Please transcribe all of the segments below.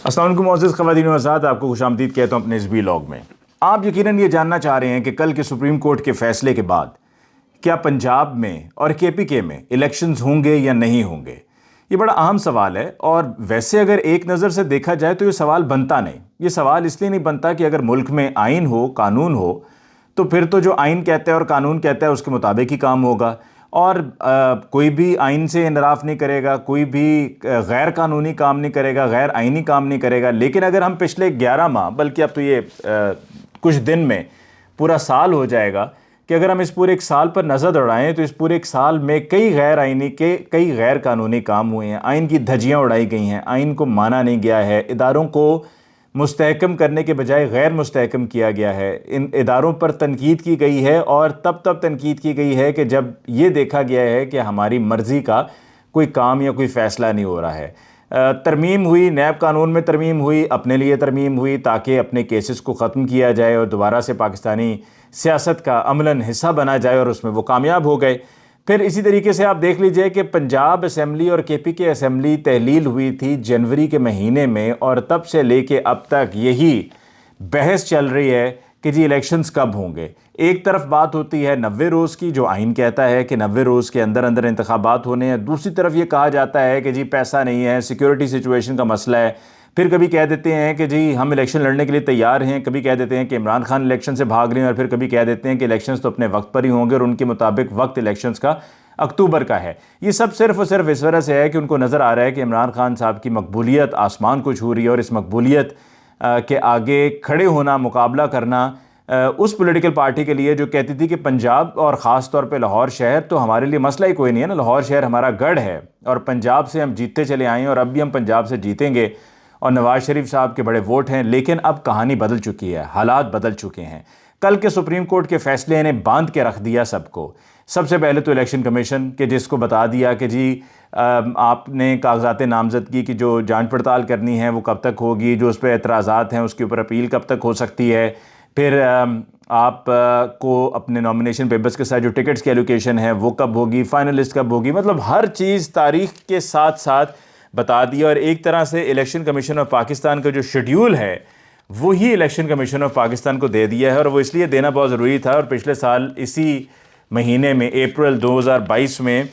السلام علیکم معزز خواتین و حضرات، آپ کو خوش آمدید کہتا ہوں اپنے اس ویلاگ میں۔ آپ یقیناً یہ جاننا چاہ رہے ہیں کہ کل کے سپریم کورٹ کے فیصلے کے بعد کیا پنجاب میں اور KPK میں الیکشنز ہوں گے یا نہیں ہوں گے؟ یہ بڑا اہم سوال ہے، اور ویسے اگر ایک نظر سے دیکھا جائے تو یہ سوال بنتا نہیں۔ یہ سوال اس لیے نہیں بنتا کہ اگر ملک میں آئین ہو، قانون ہو، تو پھر تو جو آئین کہتا ہے اور قانون کہتا ہے اس کے مطابق ہی کام ہوگا، اور کوئی بھی آئین سے انحراف نہیں کرے گا، کوئی بھی غیر قانونی کام نہیں کرے گا، غیر آئینی کام نہیں کرے گا۔ لیکن اگر ہم پچھلے 11 ماہ بلکہ اب تو یہ کچھ دن میں پورا سال ہو جائے گا کہ اگر ہم اس پورے ایک سال پر نظر دوڑائیں تو اس پورے ایک سال میں کئی غیر آئینی کئی غیر قانونی کام ہوئے ہیں، آئین کی دھجیاں اڑائی گئی ہیں، آئین کو مانا نہیں گیا ہے، اداروں کو مستحکم کرنے کے بجائے غیر مستحکم کیا گیا ہے، ان اداروں پر تنقید کی گئی ہے، اور تب تنقید کی گئی ہے کہ جب یہ دیکھا گیا ہے کہ ہماری مرضی کا کوئی کام یا کوئی فیصلہ نہیں ہو رہا ہے۔ ترمیم ہوئی، نیب قانون میں ترمیم ہوئی، اپنے لیے ترمیم ہوئی تاکہ اپنے کیسز کو ختم کیا جائے اور دوبارہ سے پاکستانی سیاست کا عملاً حصہ بنا جائے، اور اس میں وہ کامیاب ہو گئے۔ پھر اسی طریقے سے آپ دیکھ لیجئے کہ پنجاب اسمبلی اور KPK اسمبلی تحلیل ہوئی تھی جنوری کے مہینے میں، اور تب سے لے کے اب تک یہی بحث چل رہی ہے کہ جی الیکشنز کب ہوں گے۔ ایک طرف بات ہوتی ہے 90 روز کی، جو آئین کہتا ہے کہ 90 روز کے اندر اندر انتخابات ہونے ہیں، دوسری طرف یہ کہا جاتا ہے کہ جی پیسہ نہیں ہے، سیکیورٹی سچویشن کا مسئلہ ہے۔ پھر کبھی کہہ دیتے ہیں کہ جی ہم الیکشن لڑنے کے لیے تیار ہیں، کبھی کہہ دیتے ہیں کہ عمران خان الیکشن سے بھاگ رہے ہیں، اور پھر کبھی کہہ دیتے ہیں کہ الیکشنز تو اپنے وقت پر ہی ہوں گے، اور ان کے مطابق وقت الیکشنز کا اکتوبر کا ہے۔ یہ سب صرف اور صرف اس وجہ سے ہے کہ ان کو نظر آ رہا ہے کہ عمران خان صاحب کی مقبولیت آسمان کو چھو رہی ہے، اور اس مقبولیت کے آگے کھڑے ہونا، مقابلہ کرنا اس پولیٹیکل پارٹی کے لیے جو کہتی تھی کہ پنجاب اور خاص طور پہ لاہور شہر تو ہمارے لیے مسئلہ ہی کوئی نہیں ہے نا، لاہور شہر ہمارا گڑھ ہے، اور پنجاب سے ہم جیتتے چلے آئے ہیں، اور اب بھی ہم پنجاب سے جیتیں گے، اور نواز شریف صاحب کے بڑے ووٹ ہیں۔ لیکن اب کہانی بدل چکی ہے، حالات بدل چکے ہیں۔ کل کے سپریم کورٹ کے فیصلے نے باندھ کے رکھ دیا سب کو۔ سب سے پہلے تو الیکشن کمیشن کے، جس کو بتا دیا کہ جی آپ نے کاغذات نامزدگی کی جو جانچ پڑتال کرنی ہے وہ کب تک ہوگی، جو اس پہ اعتراضات ہیں اس کے اوپر اپیل کب تک ہو سکتی ہے، پھر آپ کو اپنے نامینیشن پیپرز کے ساتھ جو ٹکٹس کی ایلوکیشن ہے وہ کب ہوگی، فائنل لسٹ کب ہوگی، مطلب ہر چیز تاریخ کے ساتھ ساتھ بتا دیا۔ اور ایک طرح سے الیکشن کمیشن آف پاکستان کا جو شیڈیول ہے وہی الیکشن کمیشن آف پاکستان کو دے دیا ہے، اور وہ اس لیے دینا بہت ضروری تھا۔ اور پچھلے سال اسی مہینے میں اپریل 2022 میں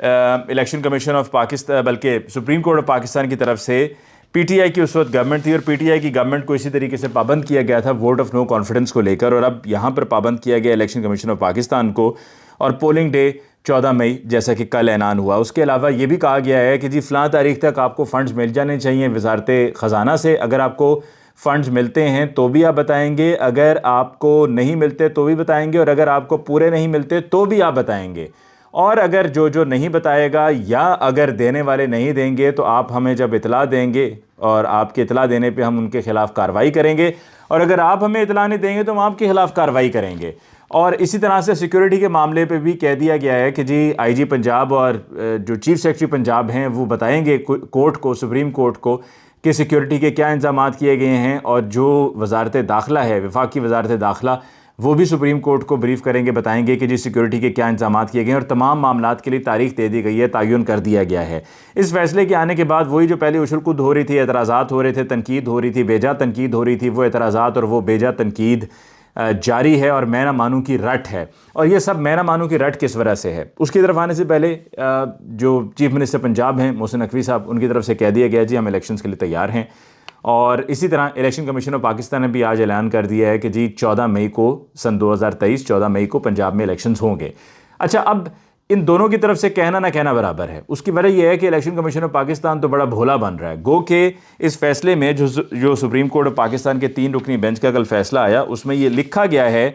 الیکشن کمیشن آف پاکستان بلکہ سپریم کورٹ آف پاکستان کی طرف سے PTI کی اس وقت گورنمنٹ تھی، اور PTI کی گورنمنٹ کو اسی طریقے سے پابند کیا گیا تھا ووٹ آف نو کانفیڈنس کو لے کر، اور اب یہاں پر پابند کیا گیا الیکشن کمیشن آف پاکستان کو، اور پولنگ ڈے 14 مئی جیسا کہ کل اعلان ہوا۔ اس کے علاوہ یہ بھی کہا گیا ہے کہ جی فلاں تاریخ تک آپ کو فنڈز مل جانے چاہیے وزارت خزانہ سے، اگر آپ کو فنڈز ملتے ہیں تو بھی آپ بتائیں گے، اگر آپ کو نہیں ملتے تو بھی بتائیں گے، اور اگر آپ کو پورے نہیں ملتے تو بھی آپ بتائیں گے، اور اگر جو نہیں بتائے گا یا اگر دینے والے نہیں دیں گے تو آپ ہمیں جب اطلاع دیں گے، اور آپ کے اطلاع دینے پہ ہم ان کے خلاف کارروائی کریں گے، اور اگر آپ ہمیں اطلاع نہیں دیں گے تو ہم آپ کے خلاف کارروائی کریں گے۔ اور اسی طرح سے سیکیورٹی کے معاملے پہ بھی کہہ دیا گیا ہے کہ جی IG پنجاب اور جو چیف سیکرٹری پنجاب ہیں وہ بتائیں گے کورٹ کو، سپریم کورٹ کو، کہ سیکیورٹی کے کیا انتظامات کیے گئے ہیں، اور جو وزارت داخلہ ہے، وفاقی وزارت داخلہ، وہ بھی سپریم کورٹ کو بریف کریں گے، بتائیں گے کہ جی سیکیورٹی کے کیا انتظامات کیے گئے ہیں، اور تمام معاملات کے لیے تاریخ دے دی گئی ہے، تعین کر دیا گیا ہے۔ اس فیصلے کے آنے کے بعد وہی جو پہلے اشل کود ہو رہی تھی، اعتراضات ہو رہے تھے، تنقید ہو رہی تھی، بیجا تنقید ہو رہی تھی، وہ اعتراضات اور وہ بیجا تنقید جاری ہے، اور میں نہ مانوں کی رٹ ہے۔ اور یہ سب میں نہ مانوں کی رٹ کس وجہ سے ہے، اس کی طرف آنے سے پہلے جو چیف منسٹر پنجاب ہیں محسن نقوی صاحب، ان کی طرف سے کہہ دیا گیا جی ہم الیکشنز کے لیے تیار ہیں۔ اور اسی طرح الیکشن کمیشن آف پاکستان نے بھی آج اعلان کر دیا ہے کہ جی 14 مئی کو سن 2023 14 مئی کو پنجاب میں الیکشنز ہوں گے۔ اچھا، اب ان دونوں کی طرف سے کہنا نہ کہنا برابر ہے۔ اس کی وجہ یہ ہے کہ الیکشن کمیشن آف پاکستان تو بڑا بھولا بن رہا ہے، گو کہ اس فیصلے میں جو سپریم کورٹ آف پاکستان کے 3 رکنی بینچ کا کل فیصلہ آیا، اس میں یہ لکھا گیا ہے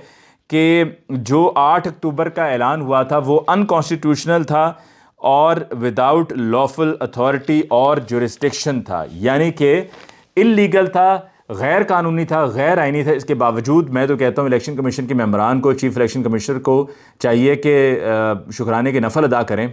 کہ جو 8 اکتوبر کا اعلان ہوا تھا وہ انکانسٹیٹیوشنل تھا اور وداؤٹ لافل اتھارٹی اور جورسڈکشن تھا، یعنی کہ اللیگل تھا، غیر قانونی تھا، غیر آئینی تھا۔ اس کے باوجود میں تو کہتا ہوں الیکشن کمیشن کے ممبران کو، چیف الیکشن کمشنر کو چاہیے کہ شکرانے کے نفل ادا کریں،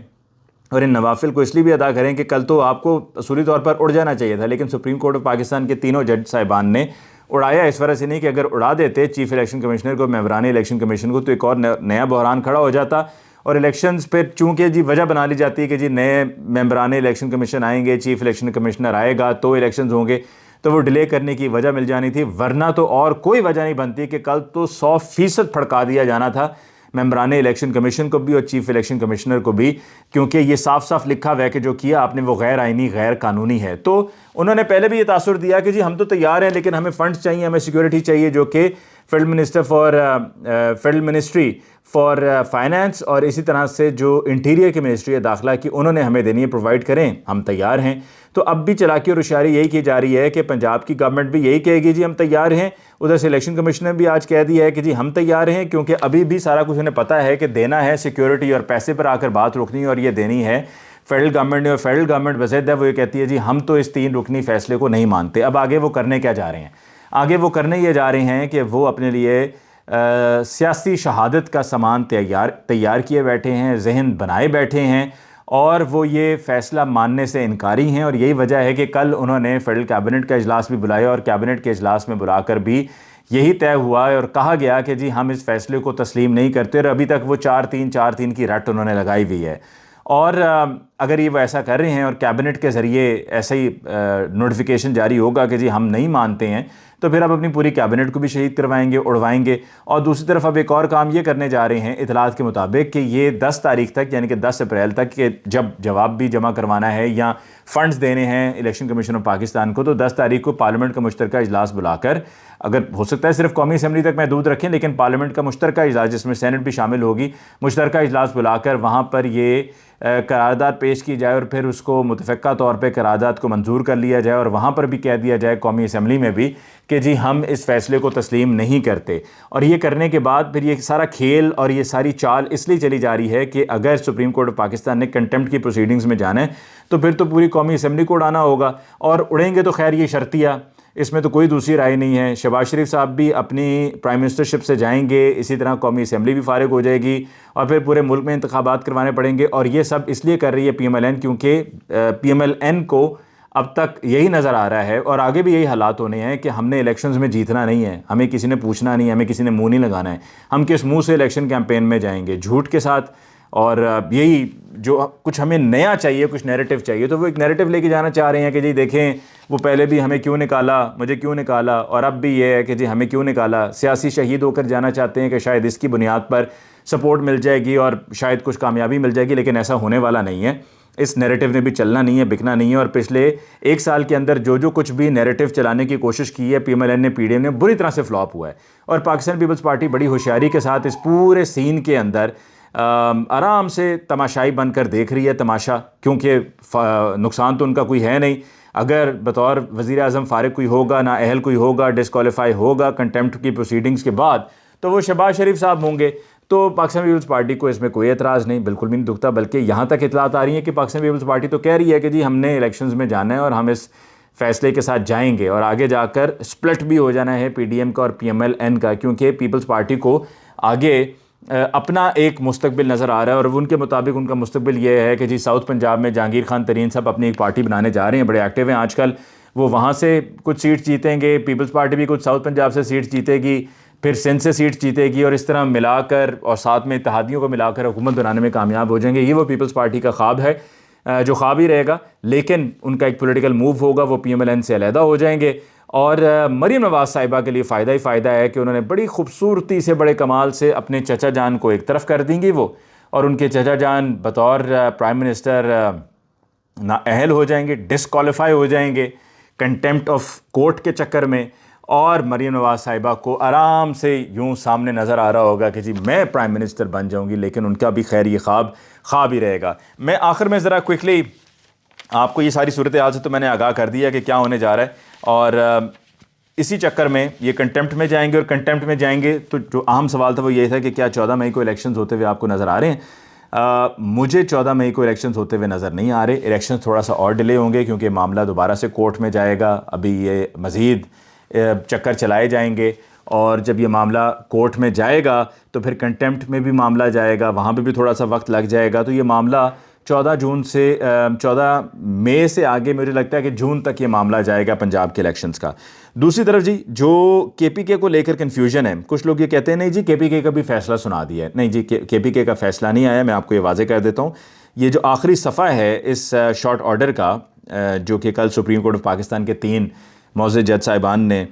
اور ان نوافل کو اس لیے بھی ادا کریں کہ کل تو آپ کو اصولی طور پر اڑ جانا چاہیے تھا، لیکن سپریم کورٹ آف پاکستان کے تینوں جج صاحبان نے اڑایا اس وجہ سے نہیں کہ اگر اڑا دیتے چیف الیکشن کمشنر کو، ممبران الیکشن کمیشن کو، تو ایک اور نیا بحران کھڑا ہو جاتا، اور الیکشنز پھر چونکہ جی وجہ بنا لی جاتی ہے کہ جی نئے ممبران الیکشن کمیشن آئیں گے، چیف الیکشن کمشنر آئے گا تو الیکشنز ہوں گے، تو وہ ڈیلے کرنے کی وجہ مل جانی تھی، ورنہ تو اور کوئی وجہ نہیں بنتی کہ کل تو 100% پھڑکا دیا جانا تھا ممبران الیکشن کمیشن کو بھی اور چیف الیکشن کمشنر کو بھی، کیونکہ یہ صاف صاف لکھا ہوا ہے کہ جو کیا آپ نے وہ غیر آئینی غیر قانونی ہے۔ تو انہوں نے پہلے بھی یہ تاثر دیا کہ جی ہم تو تیار ہیں لیکن ہمیں فنڈز چاہیے، ہمیں سیکیورٹی چاہیے، جو کہ فیڈرل منسٹری فار فائنانس اور اسی طرح سے جو انٹیریئر کی منسٹری ہے داخلہ کی، انہوں نے ہمیں دینی ہے، پرووائڈ کریں، ہم تیار ہیں۔ تو اب بھی چلاکی اور ہوشیاری یہی کی جا رہی ہے کہ پنجاب کی گورنمنٹ بھی یہی کہے گی جی ہم تیار ہیں، ادھر سے الیکشن کمشنر بھی آج کہہ دیا ہے کہ جی ہم تیار ہیں، کیونکہ ابھی بھی سارا کچھ انہیں پتہ ہے کہ دینا ہے سیکیورٹی اور پیسے پر آ کر بات رکنی اور یہ دینی ہے فیڈرل گورنمنٹ نے، اور فیڈرل گورنمنٹ بضد ہے وہ یہ کہتی ہے جی ہم تو اس 3 رکنی فیصلے کو نہیں مانتے۔ اب آگے وہ کرنے کیا جا رہے ہیں؟ آگے وہ کرنے یہ جا رہے ہیں کہ وہ اپنے لیے سیاسی شہادت کا سامان تیار کیے بیٹھے ہیں، ذہن بنائے بیٹھے ہیں، اور وہ یہ فیصلہ ماننے سے انکاری ہیں، اور یہی وجہ ہے کہ کل انہوں نے فیڈرل کیبنٹ کا اجلاس بھی بلایا، اور کیبنٹ کے اجلاس میں بلا کر بھی یہی طے ہوا ہے اور کہا گیا کہ جی ہم اس فیصلے کو تسلیم نہیں کرتے، اور ابھی تک وہ 4-3 کی رٹ انہوں نے لگائی ہوئی ہے۔ اور اگر یہ وہ ایسا کر رہے ہیں اور کیبنٹ کے ذریعے ایسا ہی نوٹیفیکیشن جاری ہوگا کہ جی ہم نہیں مانتے ہیں، تو پھر اب اپنی پوری کیبنٹ کو بھی شہید کروائیں گے، اڑوائیں گے۔ اور دوسری طرف اب ایک اور کام یہ کرنے جا رہے ہیں اطلاعات کے مطابق کہ یہ 10 تاریخ تک، یعنی کہ 10 اپریل تک، کہ جب جواب بھی جمع کروانا ہے یا فنڈز دینے ہیں الیکشن کمیشن آف پاکستان کو، تو 10 تاریخ کو پارلیمنٹ کا مشترکہ اجلاس بلا کر، اگر ہو سکتا ہے صرف قومی اسمبلی تک محدود رکھیں، لیکن پارلیمنٹ کا مشترکہ اجلاس جس میں سینٹ بھی شامل ہوگی، مشترکہ اجلاس بلا کر وہاں پر یہ قرارداد پیش کی جائے، اور پھر اس کو متفقہ طور پہ قرارداد کو منظور کر لیا جائے، اور وہاں پر بھی کہہ دیا جائے قومی اسمبلی میں بھی کہ جی ہم اس فیصلے کو تسلیم نہیں کرتے۔ اور یہ کرنے کے بعد پھر یہ سارا کھیل اور یہ ساری چال اس لیے چلی جا رہی ہے کہ اگر سپریم کورٹ آف پاکستان نے کنٹمپٹ کی پروسیڈنگز میں جانا ہے تو پھر تو پوری قومی اسمبلی کو اڑانا ہوگا، اور اڑیں گے تو خیر یہ شرطیہ، اس میں تو کوئی دوسری رائے نہیں ہے۔ شہباز شریف صاحب بھی اپنی پرائم منسٹرشپ سے جائیں گے، اسی طرح قومی اسمبلی بھی فارغ ہو جائے گی، اور پھر پورے ملک میں انتخابات کروانے پڑیں گے۔ اور یہ سب اس لیے کر رہی ہے پی ایم ایل این، کیونکہ پی ایم ایل این کو اب تک یہی نظر آ رہا ہے اور آگے بھی یہی حالات ہونے ہیں کہ ہم نے الیکشنز میں جیتنا نہیں ہے، ہمیں کسی نے پوچھنا نہیں ہے، ہمیں کسی نے منہ نہیں لگانا ہے، ہم کس منہ سے الیکشن کیمپین میں جائیں گے؟ جھوٹ کے ساتھ۔ اور یہی جو کچھ ہمیں نیا چاہیے، کچھ نیریٹو چاہیے، تو وہ ایک نیریٹو لے کے جانا چاہ رہے ہیں کہ جی دیکھیں وہ پہلے بھی ہمیں کیوں نکالا، مجھے کیوں نکالا، اور اب بھی یہ ہے کہ جی ہمیں کیوں نکالا۔ سیاسی شہید ہو کر جانا چاہتے ہیں کہ شاید اس کی بنیاد پر سپورٹ مل جائے گی اور شاید کچھ کامیابی مل جائے گی، لیکن ایسا ہونے والا نہیں ہے۔ اس نیریٹو نے بھی چلنا نہیں ہے، بکنا نہیں ہے، اور پچھلے 1 سال کے اندر جو کچھ بھی نیریٹو چلانے کی کوشش کی ہے پی ایم ایل این نے، پی ڈی ایم نے، بری طرح سے فلاپ ہوا ہے۔ اور پاکستان پیپلز پارٹی بڑی ہوشیاری کے ساتھ اس پورے سین کے اندر آرام سے تماشائی بن کر دیکھ رہی ہے تماشا، کیونکہ نقصان تو ان کا کوئی ہے نہیں۔ اگر بطور وزیر اعظم فارغ کوئی ہوگا، نااہل کوئی ہوگا، ڈسکوالیفائی ہوگا کنٹمپٹ کی پروسیڈنگز کے بعد، تو وہ شہباز شریف صاحب ہوں گے۔ تو پاکستان پیپلز پارٹی کو اس میں کوئی اعتراض نہیں، بالکل بھی نہیں دکھتا، بلکہ یہاں تک اطلاعات آ رہی ہیں کہ پاکستان پیپلز پارٹی تو کہہ رہی ہے کہ جی ہم نے الیکشنز میں جانا ہے اور ہم اس فیصلے کے ساتھ جائیں گے، اور آگے جا کر سپلٹ بھی ہو جانا ہے پی ڈی ایم کا اور پی ایم ایل این کا، کیونکہ پیپلز پارٹی کو آگے اپنا ایک مستقبل نظر آ رہا ہے۔ اور ان کے مطابق ان کا مستقبل یہ ہے کہ جی ساؤتھ پنجاب میں جہانگیر خان ترین صاحب اپنی ایک پارٹی بنانے جا رہے ہیں، بڑے ایکٹیو ہیں آج کل، وہ وہاں سے کچھ سیٹ جیتیں گے، پیپلز پارٹی بھی کچھ ساؤتھ پنجاب سے سیٹ جیتے گی، پھر سندھ سے سیٹ جیتے گی، اور اس طرح ملا کر اور ساتھ میں اتحادیوں کو ملا کر حکومت بنانے میں کامیاب ہو جائیں گے۔ یہ وہ پیپلز پارٹی کا خواب ہے جو خواب ہی رہے گا، لیکن ان کا ایک پولیٹیکل موو ہوگا، وہ پی ایم ایل این سے علیحدہ ہو جائیں گے۔ اور مریم نواز صاحبہ کے لیے فائدہ ہی فائدہ ہے کہ انہوں نے بڑی خوبصورتی سے، بڑے کمال سے اپنے چچا جان کو ایک طرف کر دیں گی وہ، اور ان کے چچا جان بطور پرائم منسٹر نااہل ہو جائیں گے، ڈسکوالیفائی ہو جائیں گے کنٹمپٹ آف کورٹ کے چکر میں، اور مریم نواز صاحبہ کو آرام سے یوں سامنے نظر آ رہا ہوگا کہ جی میں پرائم منسٹر بن جاؤں گی، لیکن ان کا بھی خیر یہ خواب ہی رہے گا۔ میں آخر میں ذرا کوئکلی آپ کو یہ ساری صورتحال سے تو میں نے آگاہ کر دیا کہ کیا ہونے جا رہا ہے، اور اسی چکر میں یہ کنٹمپٹ میں جائیں گے، اور کنٹمپٹ میں جائیں گے تو جو اہم سوال تھا وہ یہ تھا کہ کیا 14 مئی کو الیکشنز ہوتے ہوئے آپ کو نظر آ رہے ہیں؟ مجھے 14 مئی کو الیکشنز ہوتے ہوئے نظر نہیں آ رہے۔ الیکشنز تھوڑا سا اور ڈیلے ہوں گے کیونکہ معاملہ دوبارہ سے کورٹ میں جائے گا، ابھی یہ مزید چکر چلائے جائیں گے، اور جب یہ معاملہ کورٹ میں جائے گا تو پھر کنٹمپٹ میں بھی معاملہ جائے گا، وہاں پہ بھی تھوڑا سا وقت لگ جائے گا۔ تو یہ معاملہ 14 مئی سے آگے مجھے لگتا ہے کہ جون تک یہ معاملہ جائے گا پنجاب کے الیکشنز کا۔ دوسری طرف جی جو کے پی کے کو لے کر کنفیوژن ہے، کچھ لوگ یہ کہتے ہیں نہیں جی کے پی کے کا بھی فیصلہ سنا دیا ہے۔ نہیں جی کے پی کے کا فیصلہ نہیں آیا، میں آپ کو یہ واضح کر دیتا ہوں۔ یہ جو آخری صفحہ ہے اس شارٹ آرڈر کا جو کہ کل سپریم کورٹ آف پاکستان کے 3 معزز جج صاحبان نے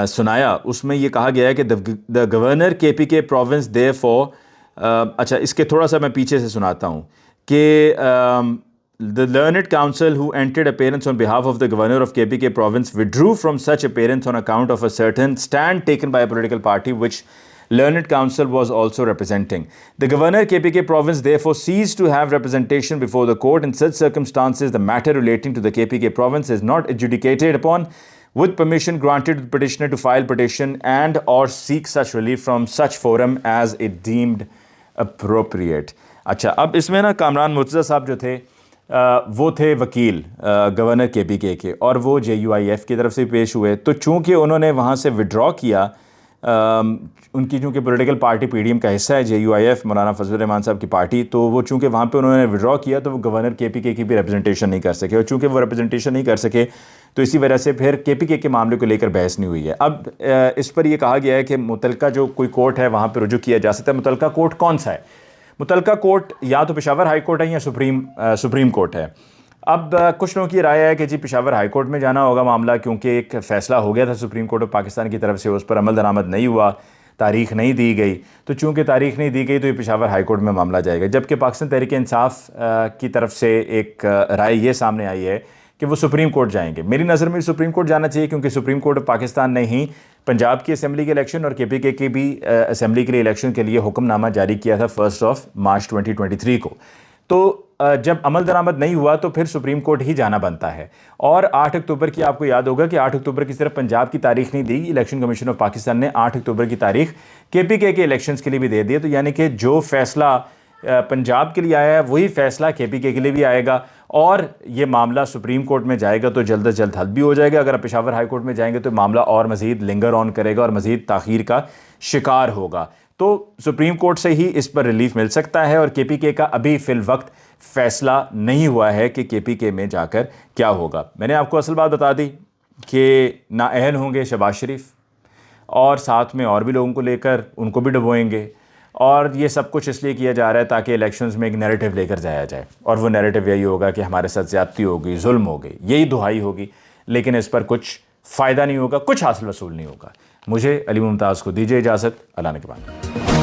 سنایا، اس میں یہ کہا گیا ہے کہ دا گورنر کے پی کے پروونس دے فور، اچھا اس کے تھوڑا سا میں پیچھے سے سناتا ہوں کہ the learned counsel who entered appearance on behalf of the governor of KPK province withdrew from such appearance on account of a certain stand taken by a political party which learned counsel was also representing. The governor KPK province therefore ceased to have representation before the court. In such circumstances, the matter relating to the KPK province is not adjudicated upon with permission granted to the petitioner to file petition and or seek such relief from such forum as it deemed appropriate. اچھا اب اس میں نا کامران مرتضیٰ صاحب جو تھے وہ تھے وکیل گورنر کے پی کے اور وہ جے یو آئی ایف کی طرف سے پیش ہوئے، تو چونکہ انہوں نے وہاں سے وڈرا کیا، ان کی چونکہ political party P D M کا حصہ ہے جے یو آئی ایف، مولانا فضل الرحمان صاحب کی پارٹی، تو وہ چونکہ وہاں پہ انہوں نے وڈرا کیا تو وہ گورنر کے پی کے کی بھی ریپرزنٹیشن نہیں کر سکے، اور چونکہ وہ ریپرزنٹیشن نہیں کر سکے تو اسی وجہ سے پھر کے پی کے معاملے کو لے کر بحث نہیں ہوئی ہے۔ اب اس پر یہ کہا گیا ہے کہ متعلقہ جو کوئی کورٹ ہے وہاں پہ رجوع کیا جا سکتا ہے۔ متعلقہ کورٹ کون سا ہے؟ متعلقہ کورٹ یا تو پشاور ہائی کورٹ ہے یا سپریم کورٹ ہے۔ اب کچھ لوگوں کی رائے ہے کہ جی پشاور ہائی کورٹ میں جانا ہوگا معاملہ، کیونکہ ایک فیصلہ ہو گیا تھا سپریم کورٹ آف پاکستان کی طرف سے، اس پر عمل درآمد نہیں ہوا، تاریخ نہیں دی گئی، تو چونکہ تاریخ نہیں دی گئی تو یہ پشاور ہائی کورٹ میں معاملہ جائے گا۔ جبکہ پاکستان تحریک انصاف کی طرف سے ایک رائے یہ سامنے آئی ہے کہ وہ سپریم کورٹ جائیں گے۔ میری نظر میں سپریم کورٹ جانا چاہیے، کیونکہ سپریم کورٹ آف پاکستان نے ہی پنجاب کی اسمبلی کے الیکشن اور کے پی کے کی بھی اسمبلی کے لیے الیکشن کے لیے حکم نامہ جاری کیا تھا 1 مارچ 2023 کو۔ تو جب عمل درآمد نہیں ہوا تو پھر سپریم کورٹ ہی جانا بنتا ہے۔ اور 8 اکتوبر کی آپ کو یاد ہوگا کہ 8 اکتوبر کی صرف پنجاب کی تاریخ نہیں دی، الیکشن کمیشن آف پاکستان نے 8 اکتوبر کی تاریخ کے پی کے الیکشنز کے لیے بھی دے دی، تو یعنی کہ جو فیصلہ پنجاب کے لیے آیا ہے وہی فیصلہ کے پی کے لیے بھی آئے گا، اور یہ معاملہ سپریم کورٹ میں جائے گا تو جلد از جلد حل بھی ہو جائے گا۔ اگر آپ پشاور ہائی کورٹ میں جائیں گے تو معاملہ اور مزید لنگر آن کرے گا اور مزید تاخیر کا شکار ہوگا۔ تو سپریم کورٹ سے ہی اس پر ریلیف مل سکتا ہے، اور کے پی کے کا ابھی فی الوقت فیصلہ نہیں ہوا ہے کہ کے پی کے میں جا کر کیا ہوگا۔ میں نے آپ کو اصل بات بتا دی کہ نااہل ہوں گے شہباز شریف، اور ساتھ میں اور بھی لوگوں کو لے کر ان کو بھی ڈبوئیں گے، اور یہ سب کچھ اس لیے کیا جا رہا ہے تاکہ الیکشنز میں ایک نیریٹو لے کر جایا جائے، اور وہ نیریٹو یہی ہوگا کہ ہمارے ساتھ زیادتی ہوگی، ظلم ہو گئی، یہی دہائی ہوگی، لیکن اس پر کچھ فائدہ نہیں ہوگا، کچھ حاصل وصول نہیں ہوگا۔ مجھے علی ممتاز کو دیجیے اجازت، اللہ نے کے بعد۔